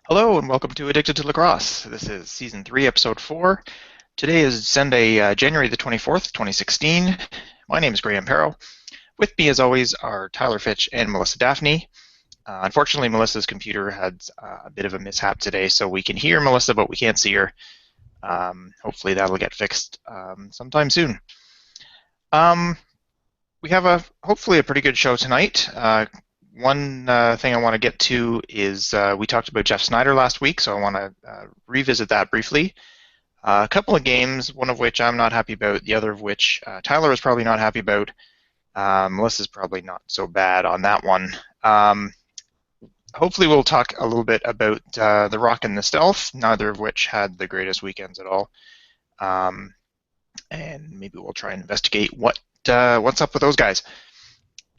Hello and welcome to Addicted to Lacrosse. This is Season 3, Episode 4. Today is Sunday, January the 24th, 2016. My name is Graeme Tyler. With me, as always, are Tyler Fitch and Melissa Daphne. Unfortunately, Melissa's computer had a bit of a mishap today, so we can hear Melissa, but we can't see her. Hopefully that'll get fixed sometime soon. We have hopefully a pretty good show tonight. One thing I want to get to is we talked about Jeff Snyder last week, so I want to revisit that briefly. A couple of games, one of which I'm not happy about, the other of which Tyler is probably not happy about. Melissa's probably not so bad on that one. Hopefully we'll talk a little bit about the Rock and the Stealth, neither of which had the greatest weekends at all. And maybe we'll try and investigate what's up with those guys.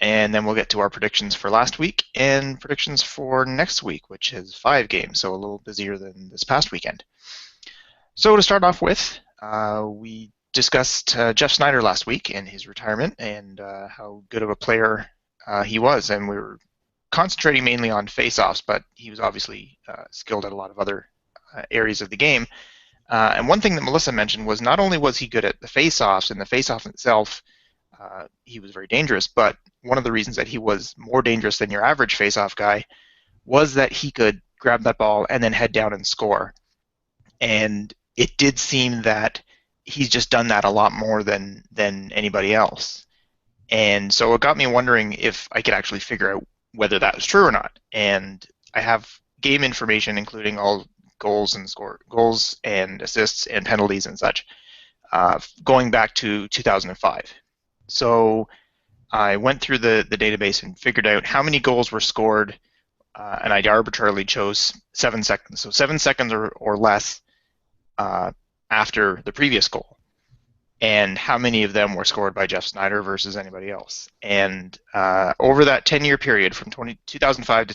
And then we'll get to our predictions for last week and predictions for next week, which is 5 games, so a little busier than this past weekend. So to start off with, we discussed Jeff Snyder last week and his retirement and how good of a player he was. And we were concentrating mainly on face-offs, but he was obviously skilled at a lot of other areas of the game. And one thing that Melissa mentioned was not only was he good at the face-offs and the face-off itself, he was very dangerous, but one of the reasons that he was more dangerous than your average face-off guy was that he could grab that ball and then head down and score. And it did seem that he's just done that a lot more than anybody else. And so it got me wondering if I could actually figure out whether that was true or not. And I have game information, including all goals and assists and penalties and such, going back to 2005. So I went through the database and figured out how many goals were scored, and I arbitrarily chose 7 seconds. So 7 seconds or less after the previous goal, and how many of them were scored by Jeff Snyder versus anybody else. And over that 10-year period from 2005 to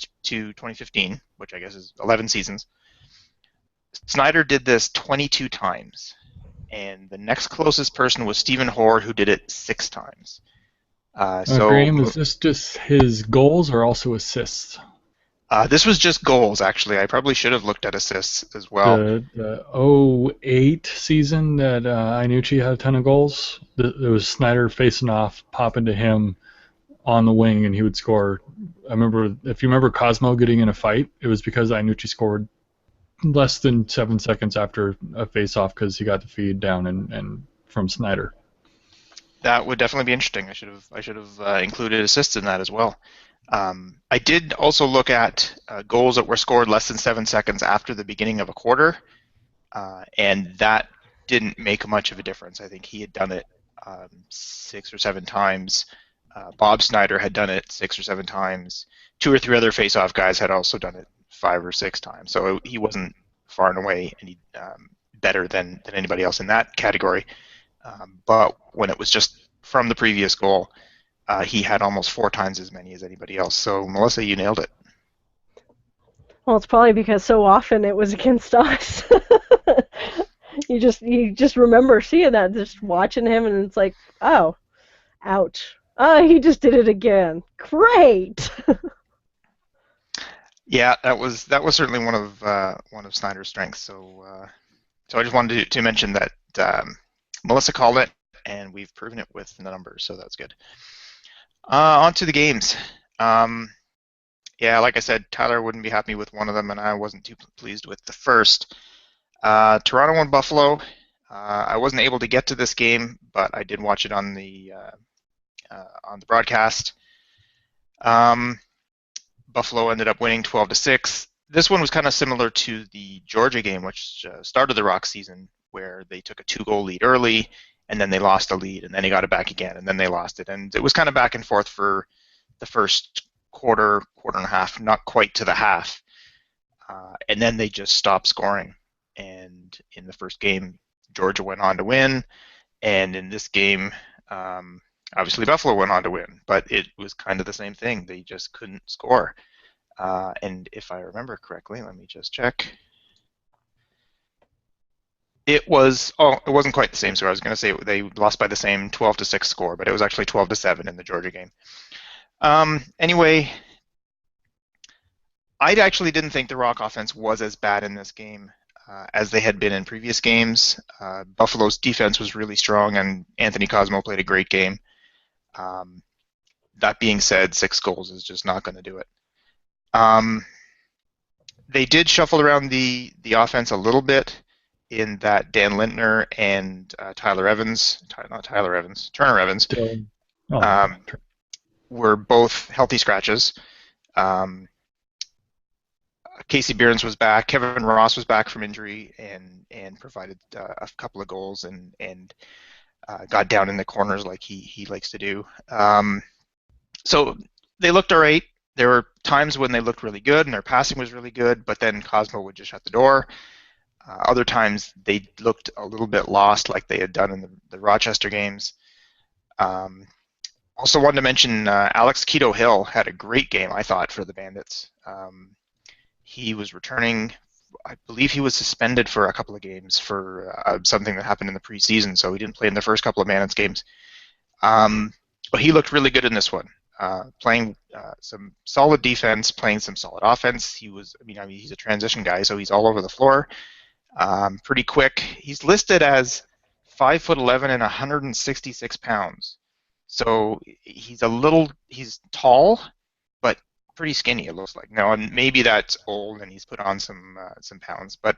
2015, which I guess is 11 seasons, Snyder did this 22 times. And the next closest person was Stephen Hoare, who did it 6 times. Graham, is this just his goals or also assists? This was just goals, actually. I probably should have looked at assists as well. The 08 season that Iannucci had a ton of goals, there was Snyder facing off, popping to him on the wing, and he would score. I remember, if you remember Cosmo getting in a fight, it was because Iannucci scored less than 7 seconds after a face-off because he got the feed down and from Snyder. That would definitely be interesting. I should have included assists in that as well. I did also look at goals that were scored less than 7 seconds after the beginning of a quarter, and that didn't make much of a difference. I think he had done it 6 or 7 times. Bob Snyder had done it 6 or 7 times. 2 or 3 other face-off guys had also done it 5 or 6 times. So he wasn't far and away any better than anybody else in that category. But when it was just from the previous goal, he had almost 4 times as many as anybody else. So, Melissa, you nailed it. Well, it's probably because so often it was against us. you just remember seeing that, just watching him, and it's like, oh, ouch. Oh, he just did it again. Great. Yeah, that was certainly one of Snyder's strengths. So I just wanted to mention that Melissa called it, and we've proven it with the numbers, so that's good. On to the games. Yeah, like I said, Tyler wouldn't be happy with one of them, and I wasn't too pleased with the first. Toronto won Buffalo. I wasn't able to get to this game, but I did watch it on the broadcast. Buffalo ended up winning 12-6. This one was kind of similar to the Georgia game, which started the Rock season, where they took a 2-goal lead early, and then they lost the lead, and then they got it back again, and then they lost it. And it was kind of back and forth for the first quarter and a half, not quite to the half. And then they just stopped scoring. And in the first game, Georgia went on to win. And in this game, obviously Buffalo went on to win. But it was kind of the same thing. They just couldn't score. And if I remember correctly, let me just check. It wasn't quite the same score. I was going to say they lost by the same 12-6 score, but it was actually 12-7 in the Georgia game. Anyway, I actually didn't think the Rock offense was as bad in this game as they had been in previous games. Buffalo's defense was really strong, and Anthony Cosmo played a great game. Um, that being said, 6 goals is just not going to do it. They did shuffle around the offense a little bit in that Dan Lintner and Turner Evans Still, oh, um, were both healthy scratches. Um, Casey Behrens was back. Kevin Ross was back from injury and provided a couple of goals and got down in the corners like he likes to do. So they looked all right. There were times when they looked really good and their passing was really good, but then Cosmo would just shut the door. Other times they looked a little bit lost, like they had done in the Rochester games. Also wanted to mention Alex Keto Hill had a great game, I thought, for the Bandits. He was returning. I believe he was suspended for a couple of games for something that happened in the preseason, so he didn't play in the first couple of Bandits games. But he looked really good in this one, playing some solid defense, playing some solid offense. He's a transition guy, so he's all over the floor. Pretty quick. He's listed as 5'11" and 166 pounds. So he's tall, but pretty skinny, it looks like. Now, and maybe that's old and he's put on some pounds, but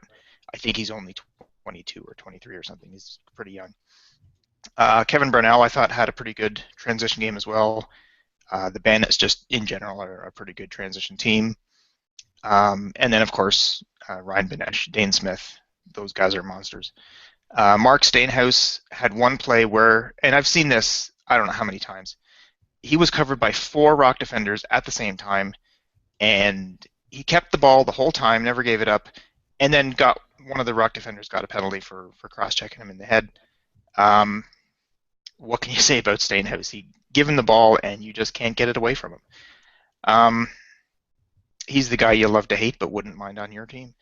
I think he's only 22 or 23 or something. He's pretty young. Kevin Burnell, I thought, had a pretty good transition game as well. The Bandits, just in general, are a pretty good transition team. And then, of course, Ryan Benesh, Dane Smith, those guys are monsters. Mark Stainhouse had one play where, and I've seen this, I don't know how many times, he was covered by 4 Rock defenders at the same time, and he kept the ball the whole time, never gave it up, and then one of the Rock defenders got a penalty for cross-checking him in the head. What can you say about Stainhouse? He give him the ball, and you just can't get it away from him. He's the guy you love to hate but wouldn't mind on your team.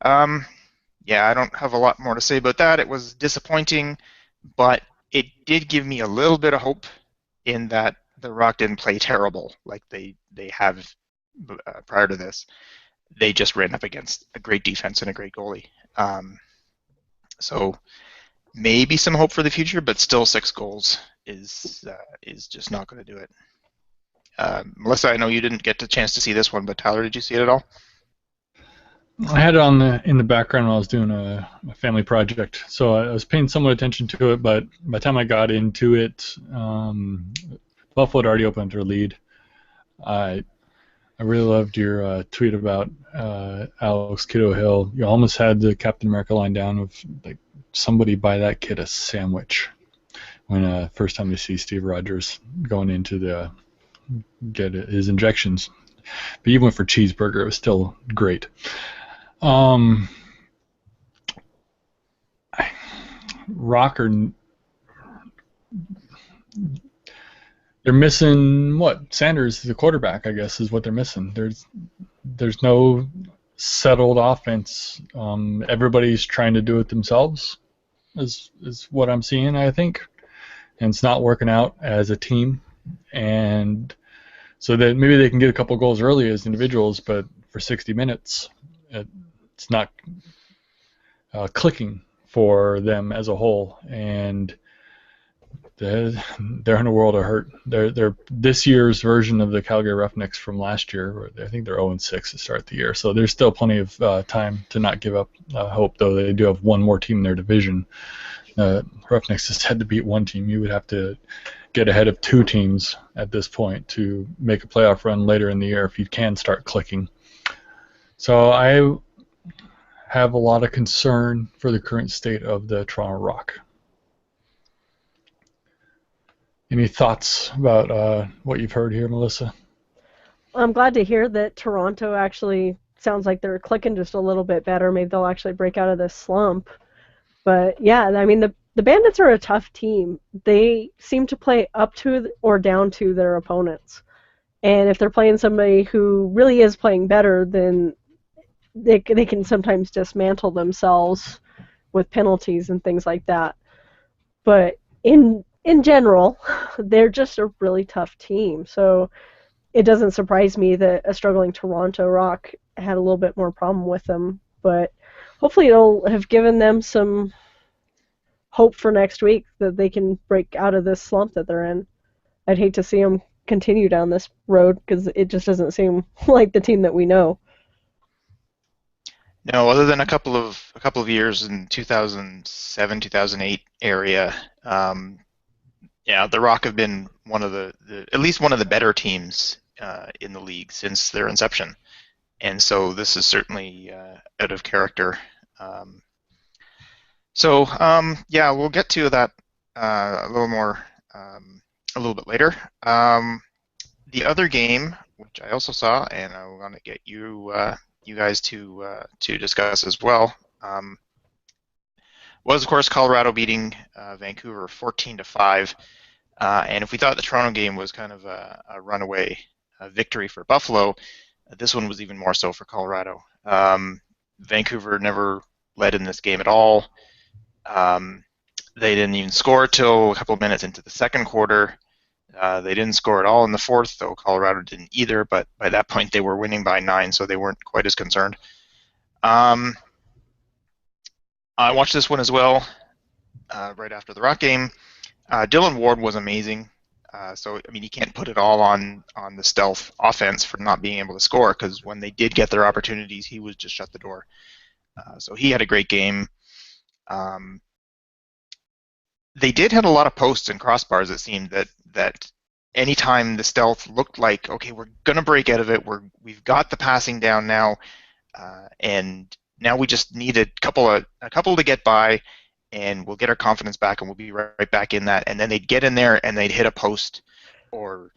Yeah, I don't have a lot more to say about that. It was disappointing, but it did give me a little bit of hope in that the Rock didn't play terrible like they have prior to this. They just ran up against a great defense and a great goalie. So maybe some hope for the future, but still 6 goals is just not going to do it. Melissa, I know you didn't get the chance to see this one, but Tyler, did you see it at all? I had it in the background while I was doing a family project, so I was paying somewhat attention to it. But by the time I got into it, Buffalo had already opened their lead. I really loved your tweet about Alex Kiddo Hill. You almost had the Captain America line down of like, somebody buy that kid a sandwich. When first time you see Steve Rogers going into get his injections, but even for cheeseburger, it was still great. Rocker, they're missing what? Sanders, the quarterback, I guess, is what they're missing. There's no settled offense. Everybody's trying to do it themselves, is what I'm seeing, I think, and it's not working out as a team. And so that maybe they can get a couple goals early as individuals, but for 60 minutes, it's not clicking for them as a whole, and they're in a world of hurt. They're this year's version of the Calgary Roughnecks from last year. I think they're 0-6 to start the year, so there's still plenty of time to not give up hope, though they do have one more team in their division. Roughnecks just had to beat one team. You would have to get ahead of 2 teams at this point to make a playoff run later in the year if you can start clicking. So I have a lot of concern for the current state of the Toronto Rock. Any thoughts about what you've heard here, Melissa? I'm glad to hear that Toronto actually sounds like they're clicking just a little bit better. Maybe they'll actually break out of this slump. But yeah, I mean, the Bandits are a tough team. They seem to play up to or down to their opponents. And if they're playing somebody who really is playing better, then they can sometimes dismantle themselves with penalties and things like that. But in general, they're just a really tough team. So it doesn't surprise me that a struggling Toronto Rock had a little bit more problem with them. But hopefully it'll have given them some hope for next week that they can break out of this slump that they're in. I'd hate to see them continue down this road because it just doesn't seem like the team that we know. No, other than a couple of years in 2007, 2008 area, yeah, the Rock have been one of the at least one of the better teams in the league since their inception, and so this is certainly out of character. Um, yeah, we'll get to that a little more a little bit later. The other game, which I also saw, and I want to get you guys to discuss as well, was of course Colorado beating Vancouver 14-5. And if we thought the Toronto game was kind of a runaway victory for Buffalo, this one was even more so for Colorado. Vancouver never led in this game at all. They didn't even score till a couple of minutes into the second quarter. They didn't score at all in the fourth, though Colorado didn't either, but by that point they were winning by 9, so they weren't quite as concerned. I watched this one as well right after the Rock game. Dylan Ward was amazing. So, I mean, you can't put it all on the stealth offense for not being able to score, because when they did get their opportunities, he was just shut the door. So he had a great game. They did hit a lot of posts and crossbars. It seemed that anytime the stealth looked like, okay, we're gonna break out of it, we've got the passing down now, and now we just need a couple to get by, and we'll get our confidence back, and we'll be right back in that. And then they'd get in there and they'd hit a post, or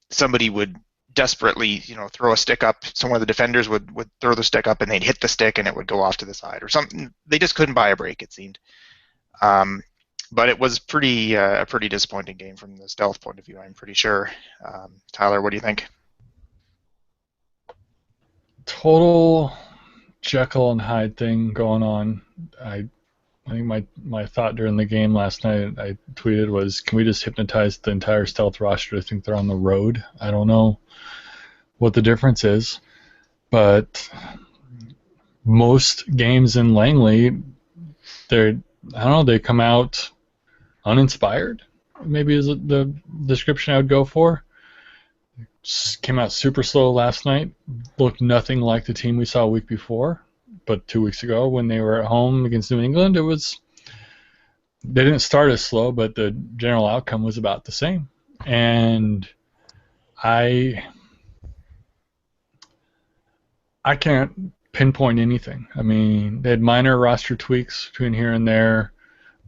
somebody would desperately, throw a stick up. Some of the defenders would throw the stick up, and they'd hit the stick, and it would go off to the side or something. They just couldn't buy a break, it seemed. But it was a pretty disappointing game from the stealth point of view, I'm pretty sure. Tyler, what do you think? Total Jekyll and Hyde thing going on. I think my thought during the game last night, I tweeted, was, can we just hypnotize the entire stealth roster to think they're on the road? I don't know what the difference is, but most games in Langley, they come out uninspired, maybe is the description I would go for. Came out super slow last night, looked nothing like the team we saw a week before, but 2 weeks ago when they were at home against New England, they didn't start as slow, but the general outcome was about the same. And I can't pinpoint anything. I mean, they had minor roster tweaks between here and there.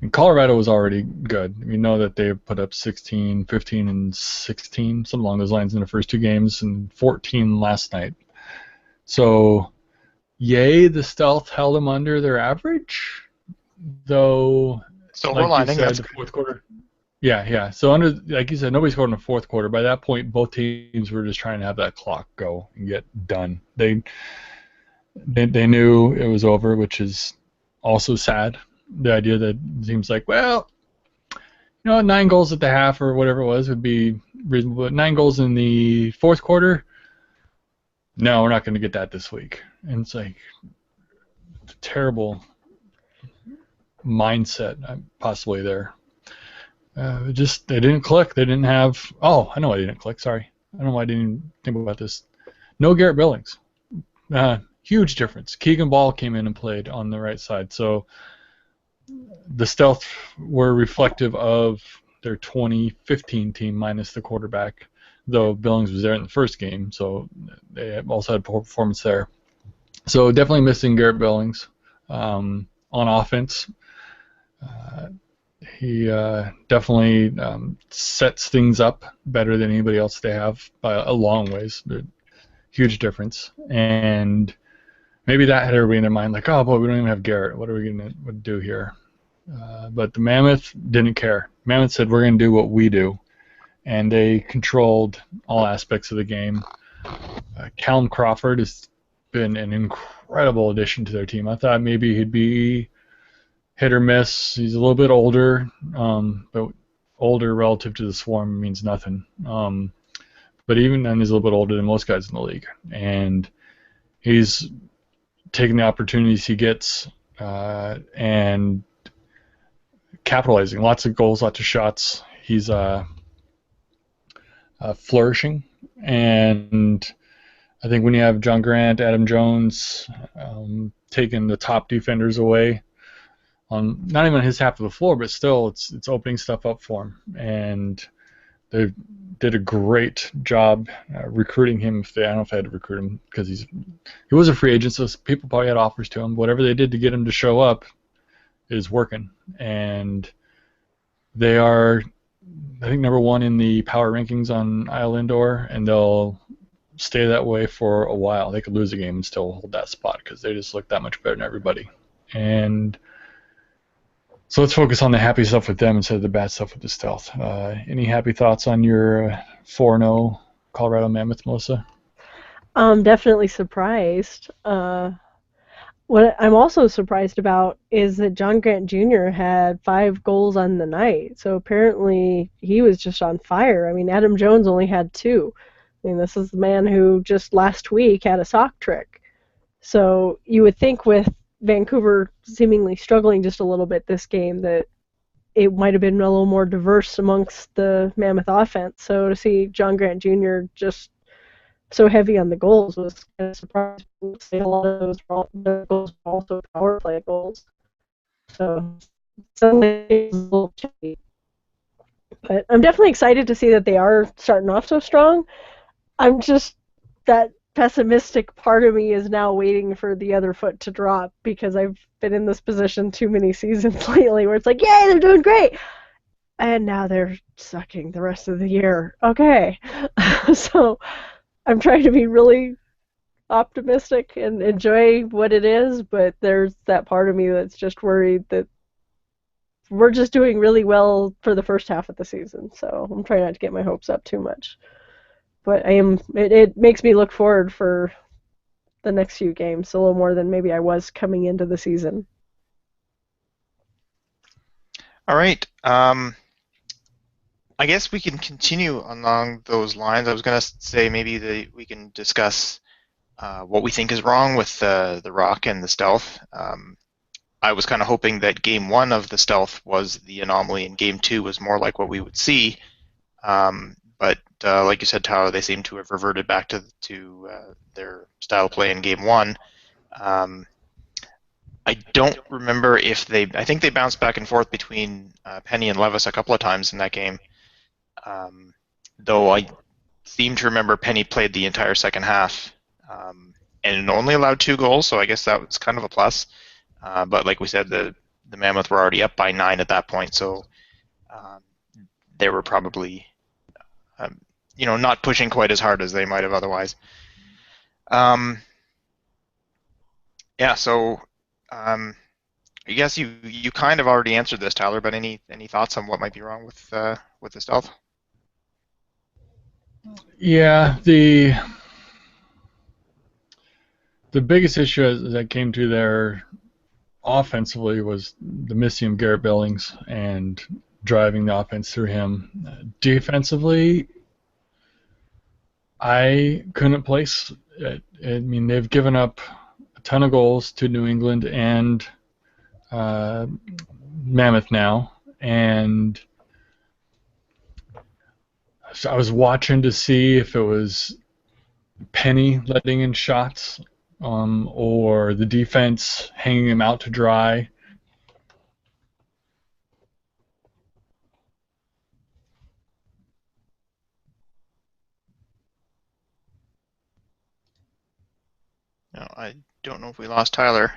And Colorado was already good. We know that they put up 16, 15, and 16, something along those lines in the first two games, and 14 last night. So, yay, the stealth held them under their average, though. Silver lining, that's the fourth quarter. Yeah. So like you said, nobody scored in the fourth quarter. By that point, both teams were just trying to have that clock go and get done. They knew it was over, which is also sad. The idea that it seems like, 9 goals at the half or whatever it was would be reasonable, but 9 goals in the fourth quarter, no, we're not going to get that this week. And it's like a terrible mindset possibly there. They didn't click. They didn't have, I know why they didn't click, sorry. I don't know why I didn't think about this. No Garrett Billings. Huge difference. Keegan Ball came in and played on the right side, so the stealth were reflective of their 2015 team minus the quarterback, though Billings was there in the first game, so they also had poor performance there. So definitely missing Garrett Billings on offense. He definitely sets things up better than anybody else they have by a long ways. Huge difference. And maybe that had everybody in their mind, like, oh boy, we don't even have Garrett. What are we going to do here? But the Mammoth didn't care. Mammoth said, we're going to do what we do. And they controlled all aspects of the game. Callum Crawford has been an incredible addition to their team. I thought maybe he'd be hit or miss. He's a little bit older, but older relative to the Swarm means nothing. But but even then, he's a little bit older than most guys in the league, and he's taking the opportunities he gets and capitalizing. Lots of goals, lots of shots. He's flourishing, and I think when you have John Grant, Adam Jones taking the top defenders away on not even his half of the floor, but still it's opening stuff up for him, and they did a great job recruiting him. I don't know if they had to recruit him because he was a free agent, so people probably had offers to him. Whatever they did to get him to show up is working, and they are, I think, number one in the power rankings on Isle Indoor, and they'll stay that way for a while. They could lose a game and still hold that spot because they just look that much better than everybody. And so let's focus on the happy stuff with them instead of the bad stuff with the Stealth. Any happy thoughts on your 4-0 Colorado Mammoth, Melissa? I'm definitely surprised. What I'm also surprised about is that John Grant Jr. had 5 goals on the night. So apparently he was just on fire. I mean, Adam Jones only had 2. I mean, this is the man who just last week had a sock trick. So you would think with Vancouver seemingly struggling just a little bit this game that it might have been a little more diverse amongst the Mammoth offense. So to see John Grant Jr. just so heavy on the goals was kind of surprising. A lot of those goals were also power play goals. So suddenly it's a little tricky. But I'm definitely excited to see that they are starting off so strong. I'm just, that pessimistic part of me is now waiting for the other foot to drop because I've been in this position too many seasons lately where it's like, yay, they're doing great. And now they're sucking the rest of the year. Okay. So I'm trying to be really optimistic and enjoy what it is, but there's that part of me that's just worried that we're just doing really well for the first half of the season. So I'm trying not to get my hopes up too much. But it makes me look forward for the next few games a little more than maybe I was coming into the season. All right. I guess we can continue along those lines. I was going to say maybe we can discuss what we think is wrong with the Rock and the Stealth. I was kind of hoping that Game 1 of the Stealth was the anomaly and Game 2 was more like what we would see. But like you said, Tyler, they seem to have reverted back to their style of play in Game 1. I don't remember if I think they bounced back and forth between Penny and Levis a couple of times in that game. Though I seem to remember Penny played the entire second half and only allowed 2 goals, so I guess that was kind of a plus. But like we said, the Mammoth were already up by 9 at that point, so they were probably not pushing quite as hard as they might have otherwise. So I guess you kind of already answered this, Tyler, but any thoughts on what might be wrong with the Stealth? Yeah, the biggest issue that came to their offensively was the missing of Garrett Billings and driving the offense through him. Defensively, I couldn't place it. I mean, they've given up a ton of goals to New England and Mammoth now, and so I was watching to see if it was Penny letting in shots or the defense hanging him out to dry. No, I don't know if we lost Tyler.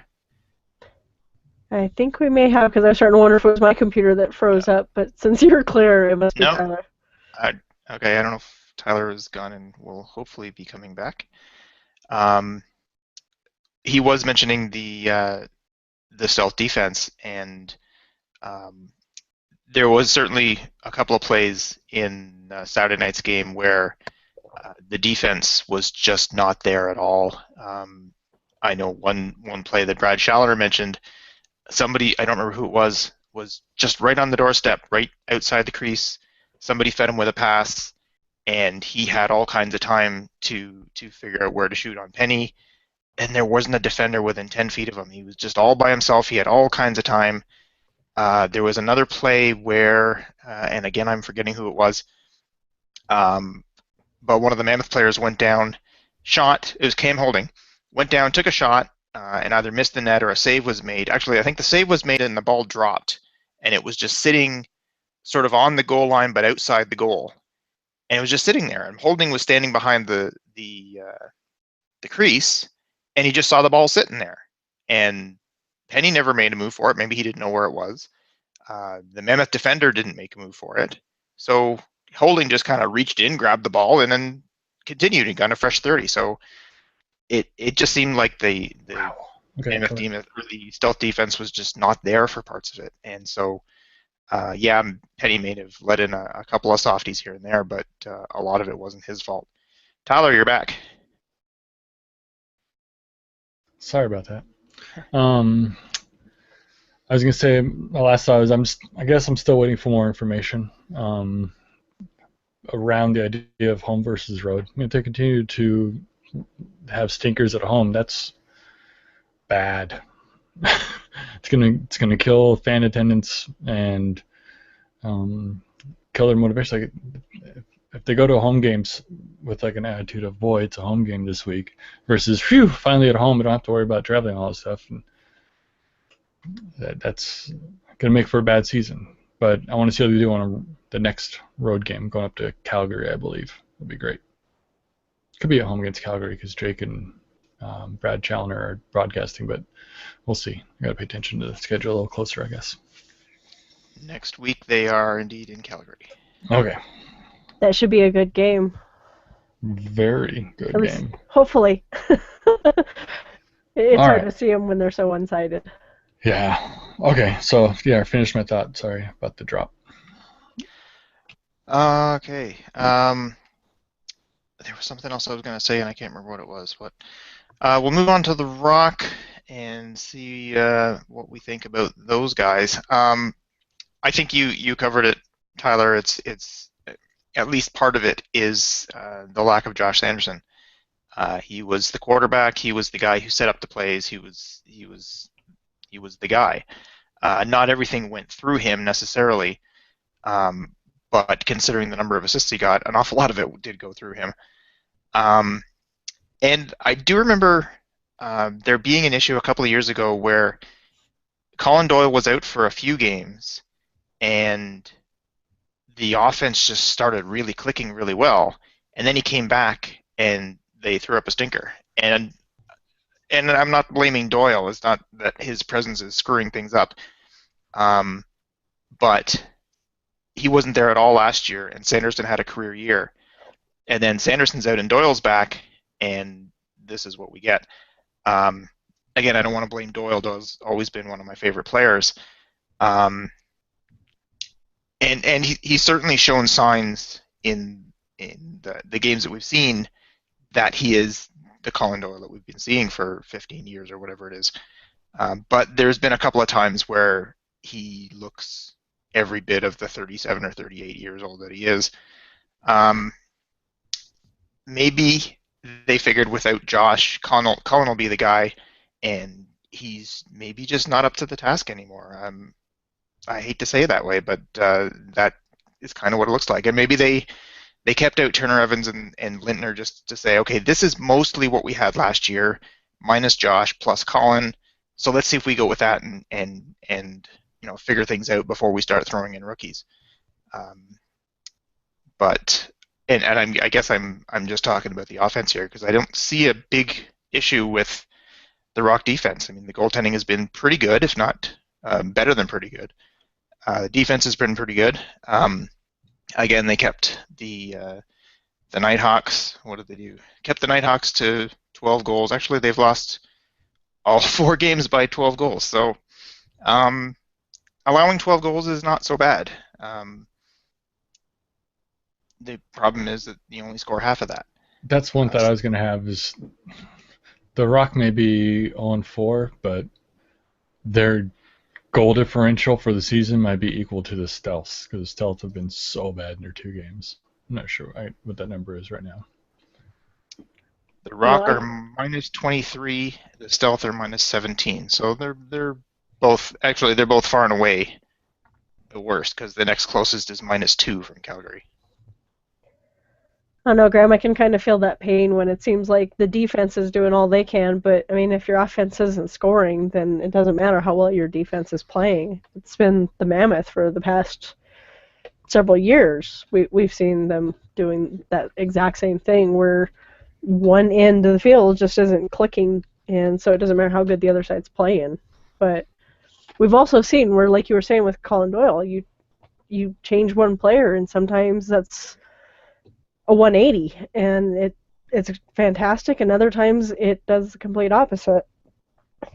I think we may have, because I was starting to wonder if it was my computer that froze up, but since you're clear, it must be No. Tyler. Okay, I don't know if Tyler is gone and will hopefully be coming back. He was mentioning the Stealth defense, and there was certainly a couple of plays in Saturday night's game where the defense was just not there at all. I know one play that Brad Schaller mentioned, somebody, I don't remember who it was just right on the doorstep, right outside the crease. Somebody fed him with a pass. and he had all kinds of time to figure out where to shoot on Penny, and there wasn't a defender within 10 feet of him. He was just all by himself. He had all kinds of time. There was another play where, and again, I'm forgetting who it was, um, but one of the Mammoth players went down, shot. It was Cam Holding. Went down, took a shot, and either missed the net or a save was made. Actually, I think the save was made and the ball dropped, and it was just sitting sort of on the goal line but outside the goal, and it was just sitting there. And Holding was standing behind the crease, and he just saw the ball sitting there. And Penny never made a move for it. Maybe he didn't know where it was. The Mammoth defender didn't make a move for it. So Holding just kind of reached in, grabbed the ball, and then continued and got a fresh 30. So it just seemed like the Wow. Okay, Mammoth defense, or the stealth defense, was just not there for parts of it. And so, yeah, Penny may have let in a couple of softies here and there, but a lot of it wasn't his fault. Tyler, you're back. sorry about that. I was gonna say my last thought is I guess I'm still waiting for more information around the idea of home versus road. If they continue to have stinkers at home, that's bad. It's gonna kill fan attendance and kill their motivation. Like if they go to home games with like an attitude of boy, it's a home game this week, versus phew, finally at home, I don't have to worry about traveling and all this stuff. And that's gonna make for a bad season. But I want to see how they do on the next road game going up to Calgary, I believe. It'll be great. Could be at home against Calgary because Jake and Brad Challoner are broadcasting, but we'll see. I got to pay attention to the schedule a little closer, I guess. Next week they are indeed in Calgary. Okay. That should be a good game. Very good At least, game. hopefully. It's All hard right. to see them when they're so one-sided. Yeah. Okay. So yeah, I finished my thought. Sorry about the drop. Okay. There was something else I was going to say, and I can't remember what it was. But we'll move on to the Rock and see what we think about those guys. I think you covered it, Tyler. It's at least part of it is the lack of Josh Sanderson. He was the quarterback. He was the guy who set up the plays. He was the guy. Not everything went through him necessarily, but considering the number of assists he got, an awful lot of it did go through him. And I do remember there being an issue a couple of years ago where Colin Doyle was out for a few games, and the offense just started really clicking really well, and then he came back and they threw up a stinker. And I'm not blaming Doyle. It's not that his presence is screwing things up, but he wasn't there at all last year, and Sanderson had a career year. And then Sanderson's out and Doyle's back, and this is what we get. Again, I don't want to blame Doyle. Doyle's always been one of my favorite players. And he's certainly shown signs in the games that we've seen that he is the Colin Doyle that we've been seeing for 15 years or whatever it is. But there's been a couple of times where he looks every bit of the 37 or 38 years old that he is. Maybe they figured without Josh, Colin will be the guy, and he's maybe just not up to the task anymore. I hate to say it that way, but that is kind of what it looks like. And maybe they kept out Turner Evans and Lintner just to say, okay, this is mostly what we had last year, minus Josh plus Colin. So let's see if we go with that and figure things out before we start throwing in rookies. But I guess I'm just talking about the offense here because I don't see a big issue with the Rock defense. I mean, the goaltending has been pretty good, if not better than pretty good. The defense has been pretty good. Again, they kept the Nighthawks. What did they do? Kept the Nighthawks to 12 goals. Actually, they've lost all 4 games by 12 goals. So allowing 12 goals is not so bad. The problem is that you only score half of that. That's one thought I was going to have is the Rock may be 0-4, but their goal differential for the season might be equal to the Stealths because the Stealths have been so bad in their 2 games. I'm not sure what that number is right now. The No, Rock are minus 23. The Stealth are minus 17. So they're both they're both far and away the worst because the next closest is minus 2 from Calgary. I don't know, Graham. I can kind of feel that pain when it seems like the defense is doing all they can, but I mean, if your offense isn't scoring, then it doesn't matter how well your defense is playing. It's been the Mammoth for the past several years. We've seen them doing that exact same thing where one end of the field just isn't clicking, and so it doesn't matter how good the other side's playing. But we've also seen where, like you were saying with Colin Doyle, you change one player, and sometimes that's a 180, and it's fantastic, and other times it does the complete opposite.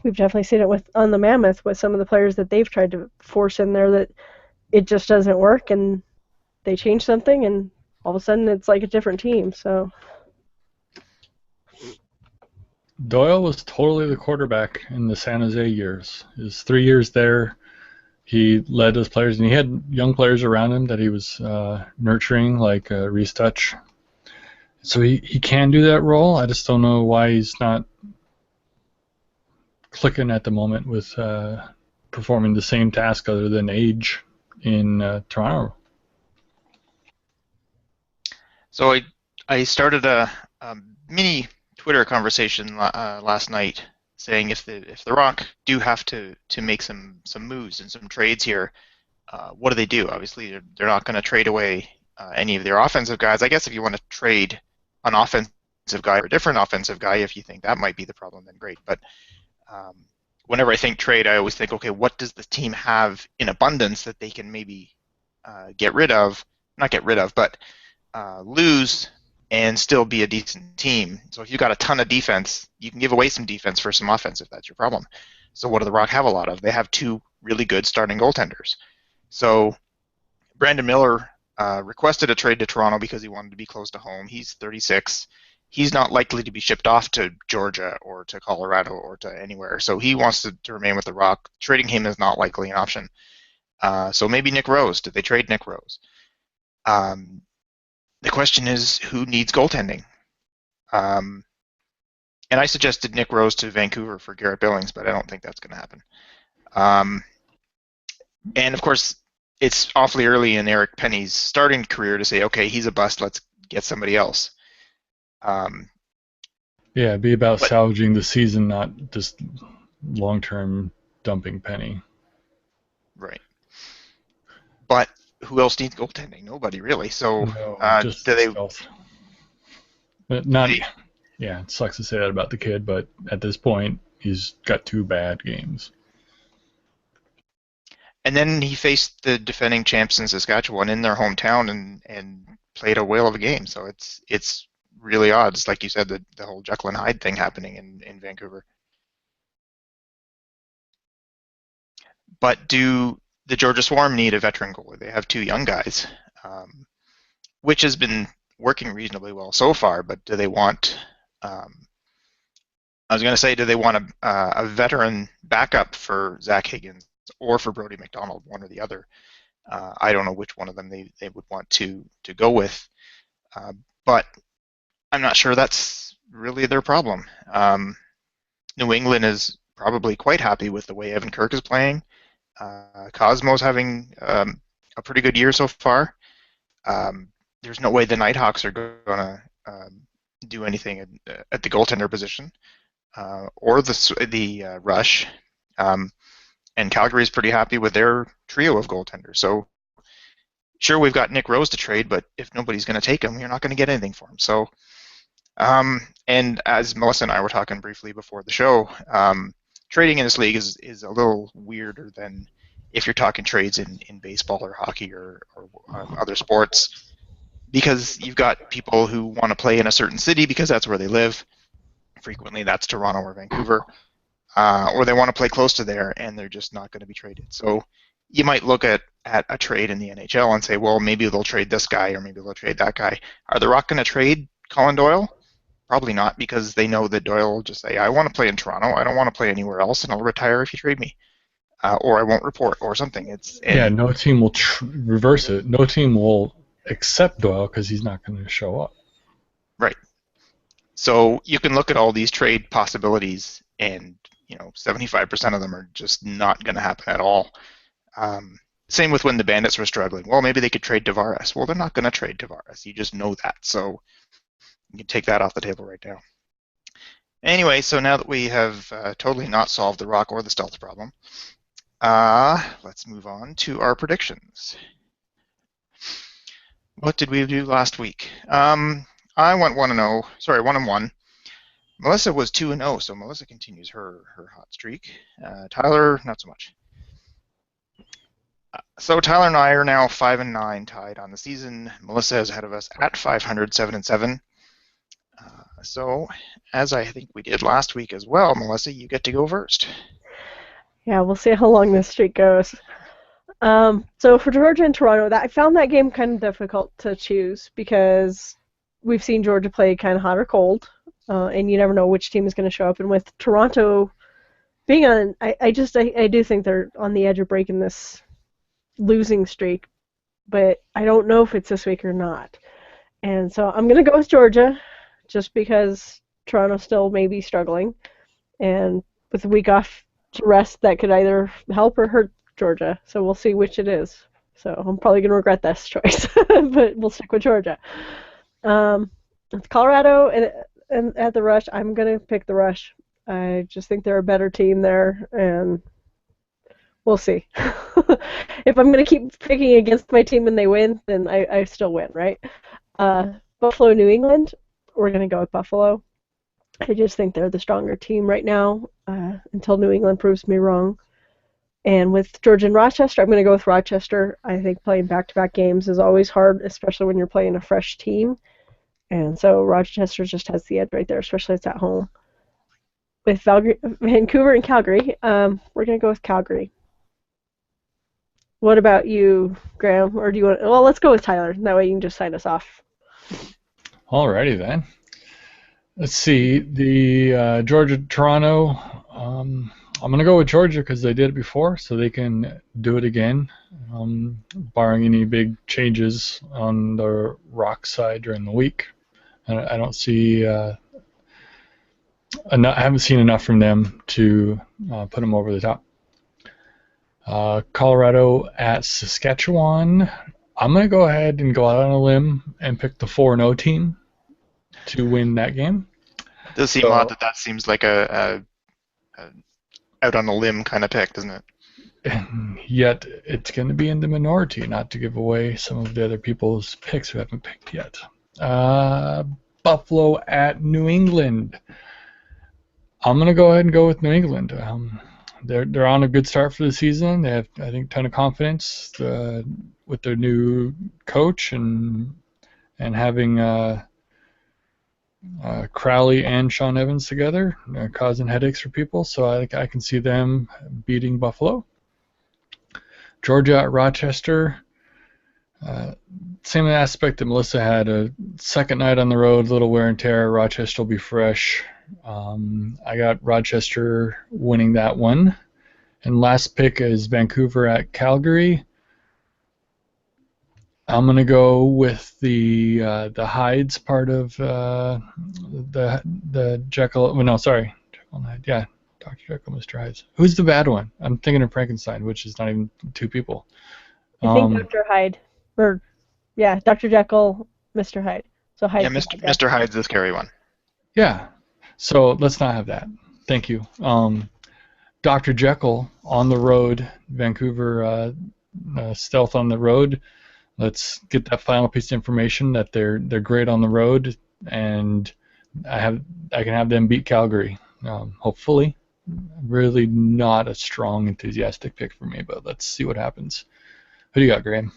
We've definitely seen it with on the Mammoth with some of the players that they've tried to force in there that it just doesn't work, and they change something, and all of a sudden it's like a different team. So Doyle was totally the quarterback in the San Jose years. His 3 years there, he led those players, and he had young players around him that he was nurturing, like Reese Dutch. So he can do that role. I just don't know why he's not clicking at the moment with performing the same task other than age in Toronto. So I started a mini Twitter conversation last night saying if the Rock do have to make some moves and some trades here, what do they do? Obviously, they're not going to trade away any of their offensive guys. I guess if you want to trade an offensive guy or a different offensive guy, if you think that might be the problem, then great. But whenever I think trade, I always think, okay, what does the team have in abundance that they can maybe get rid of? Not get rid of, but lose and still be a decent team. So if you've got a ton of defense, you can give away some defense for some offense if that's your problem. So what do the Rock have a lot of? They have two really good starting goaltenders. So Brandon Miller requested a trade to Toronto because he wanted to be close to home. He's 36. He's not likely to be shipped off to Georgia or to Colorado or to anywhere. So he wants to remain with the Rock. Trading him is not likely an option. So maybe Nick Rose. Did they trade Nick Rose? The question is, who needs goaltending? And I suggested Nick Rose to Vancouver for Garrett Billings, but I don't think that's going to happen. And of course, it's awfully early in Eric Penny's starting career to say, okay, he's a bust, let's get somebody else. Yeah, it'd be about salvaging the season, not just long-term dumping Penny. Right. But who else needs goaltending? Nobody really. So just do they? Stealth. But not. Yeah, it sucks to say that about the kid, but at this point, he's got 2 bad games. And then he faced the defending champs in Saskatchewan in their hometown and played a whale of a game. So it's really odd. It's like you said, the whole Jekyll and Hyde thing happening in Vancouver. But do the Georgia Swarm need a veteran goalie? They have 2 young guys, which has been working reasonably well so far. But do they want? I was going to say, do they want a veteran backup for Zach Higgins or for Brody McDonald, one or the other? I don't know which one of them they would want to go with, but I'm not sure that's really their problem. New England is probably quite happy with the way Evan Kirk is playing. Cosmo's having a pretty good year so far. There's no way the Nighthawks are going to do anything at the goaltender position or the Rush. And Calgary is pretty happy with their trio of goaltenders. So sure, we've got Nick Rose to trade, but if nobody's going to take him, you're not going to get anything for him. So, and as Melissa and I were talking briefly before the show, trading in this league is a little weirder than if you're talking trades in baseball or hockey or other sports, because you've got people who want to play in a certain city because that's where they live. Frequently, that's Toronto or Vancouver. Or they want to play close to there, and they're just not going to be traded. So you might look at a trade in the NHL and say, well, maybe they'll trade this guy or maybe they'll trade that guy. Are the Rock going to trade Colin Doyle? Probably not, because they know that Doyle will just say, I want to play in Toronto. I don't want to play anywhere else, and I'll retire if you trade me. Or I won't report or something. No team will reverse it. No team will except Doyle because he's not going to show up. Right. So you can look at all these trade possibilities, and 75% of them are just not going to happen at all. Same with when the Bandits were struggling. Well, maybe they could trade Tavares. Well, they're not going to trade Tavares. You just know that. So you can take that off the table right now. Anyway, so now that we have totally not solved the rock or the stealth problem, let's move on to our predictions. What did we do last week? I went 1-0. Sorry, 1-1. Melissa was 2-0, so Melissa continues her hot streak. Tyler, not so much. So Tyler and I are now 5-9 tied on the season. Melissa is ahead of us at 500, 7-7. So, as I think we did last week as well, Melissa, you get to go first. Yeah, we'll see how long this streak goes. So for Georgia and Toronto, I found that game kind of difficult to choose because we've seen Georgia play kind of hot or cold, and you never know which team is going to show up. And with Toronto being on, I do think they're on the edge of breaking this losing streak, but I don't know if it's this week or not. And so I'm going to go with Georgia just because Toronto still may be struggling. And with a week off to rest, that could either help or hurt Georgia. So we'll see which it is. So I'm probably going to regret this choice, but we'll stick with Georgia. It's Colorado and at the Rush. I'm going to pick the Rush. I just think they're a better team there, and we'll see. If I'm going to keep picking against my team and they win, then I still win, right? Buffalo, New England. We're going to go with Buffalo. I just think they're the stronger team right now until New England proves me wrong. And with Georgia and Rochester, I'm going to go with Rochester. I think playing back-to-back games is always hard, especially when you're playing a fresh team. And so Rochester just has the edge right there, especially it's at home. With Vancouver and Calgary, we're going to go with Calgary. What about you, Graeme? Or do you want? Well, let's go with Tyler. That way you can just sign us off. Alrighty then. Let's see. The Georgia-Toronto. I'm going to go with Georgia because they did it before, so they can do it again, barring any big changes on the Rock side during the week. I don't see. I haven't seen enough from them to put them over the top. Colorado at Saskatchewan. I'm going to go ahead and go out on a limb and pick the 4-0 team to win that game. It does seem odd that seems like a out on a limb kind of pick, doesn't it? And yet it's going to be in the minority, not to give away some of the other people's picks who haven't picked yet. Buffalo at New England. I'm going to go ahead and go with New England. They're on a good start for the season. They have, I think, a ton of confidence with their new coach and having Crowley and Sean Evans together, causing headaches for people. So I think I can see them beating Buffalo. Georgia at Rochester. Same aspect that Melissa had. A second night on the road, a little wear and tear. Rochester will be fresh. I got Rochester winning that one. And last pick is Vancouver at Calgary. I'm going to go with the Hides part of the Jekyll. Well, no, sorry. Jekyll and Hyde. Yeah, Dr. Jekyll, Mr. Hyde. Who's the bad one? I'm thinking of Frankenstein, which is not even two people. I think Dr. Hyde. Or, yeah, Dr. Jekyll, Mr. Hyde. So Hyde. Yeah, Mr. Hyde's the scary one. Yeah. So let's not have that. Thank you. Dr. Jekyll on the road, Vancouver stealth on the road. Let's get that final piece of information that they're great on the road, and I can have them beat Calgary. Hopefully, really not a strong, enthusiastic pick for me, but let's see what happens. Who do you got, Graeme?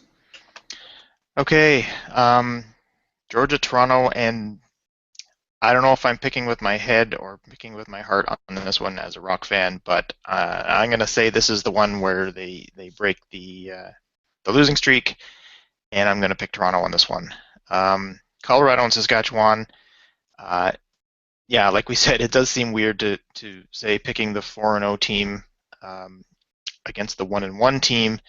Okay, Georgia, Toronto, and I don't know if I'm picking with my head or picking with my heart on this one as a Rock fan, but I'm going to say this is the one where they break the losing streak, and I'm going to pick Toronto on this one. Colorado and Saskatchewan, yeah, like we said, it does seem weird to say picking the 4-0 team against the 1-1 team,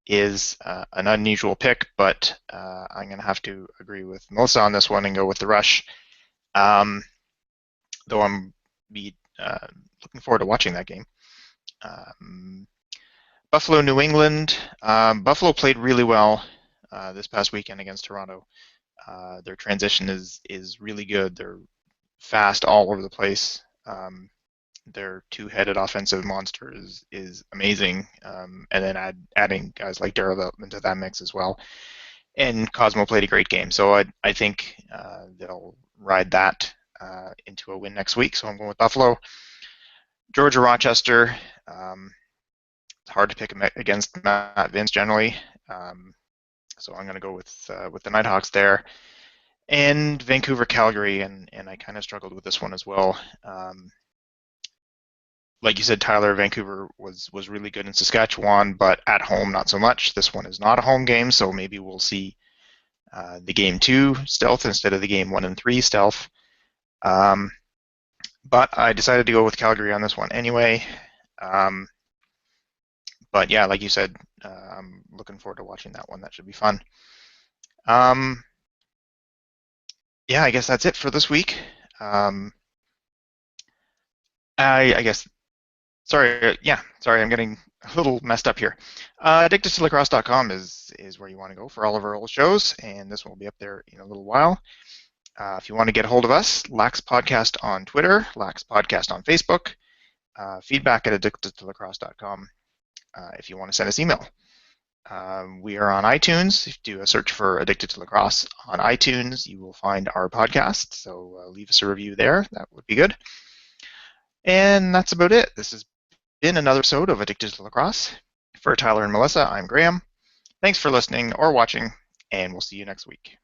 is an unusual pick, but I'm going to have to agree with Melissa on this one and go with the Rush. Though I'm looking forward to watching that game. Buffalo, New England. Buffalo played really well this past weekend against Toronto. Their transition is really good. They're fast all over the place. Their two-headed offensive monster is amazing. And then adding guys like Darrell into that mix as well. And Cosmo played a great game, so I think they'll ride that into a win next week. So I'm going with Buffalo. Georgia, Rochester. It's hard to pick against Matt Vince generally, so I'm going to go with the Nighthawks there. And Vancouver, Calgary, and I kind of struggled with this one as well. Like you said, Tyler, Vancouver was really good in Saskatchewan, but at home not so much. This one is not a home game, so maybe we'll see the game 2 stealth instead of the game 1 and 3 stealth. But I decided to go with Calgary on this one anyway. But yeah, like you said, I'm looking forward to watching that one. That should be fun. Yeah, I guess that's it for this week. I guess. Sorry, I'm getting a little messed up here. AddictedToLacrosse.com is where you want to go for all of our old shows, and this one will be up there in a little while. If you want to get a hold of us, Lax Podcast on Twitter, Lax Podcast on Facebook, feedback at addictedtolacrosse.com if you want to send us email. We are on iTunes. If you do a search for Addicted to Lacrosse on iTunes, you will find our podcast, so leave us a review there. That would be good. And that's about it. This has been another episode of Addicted to Lacrosse. For Tyler and Melissa, I'm Graeme. Thanks for listening or watching, and we'll see you next week.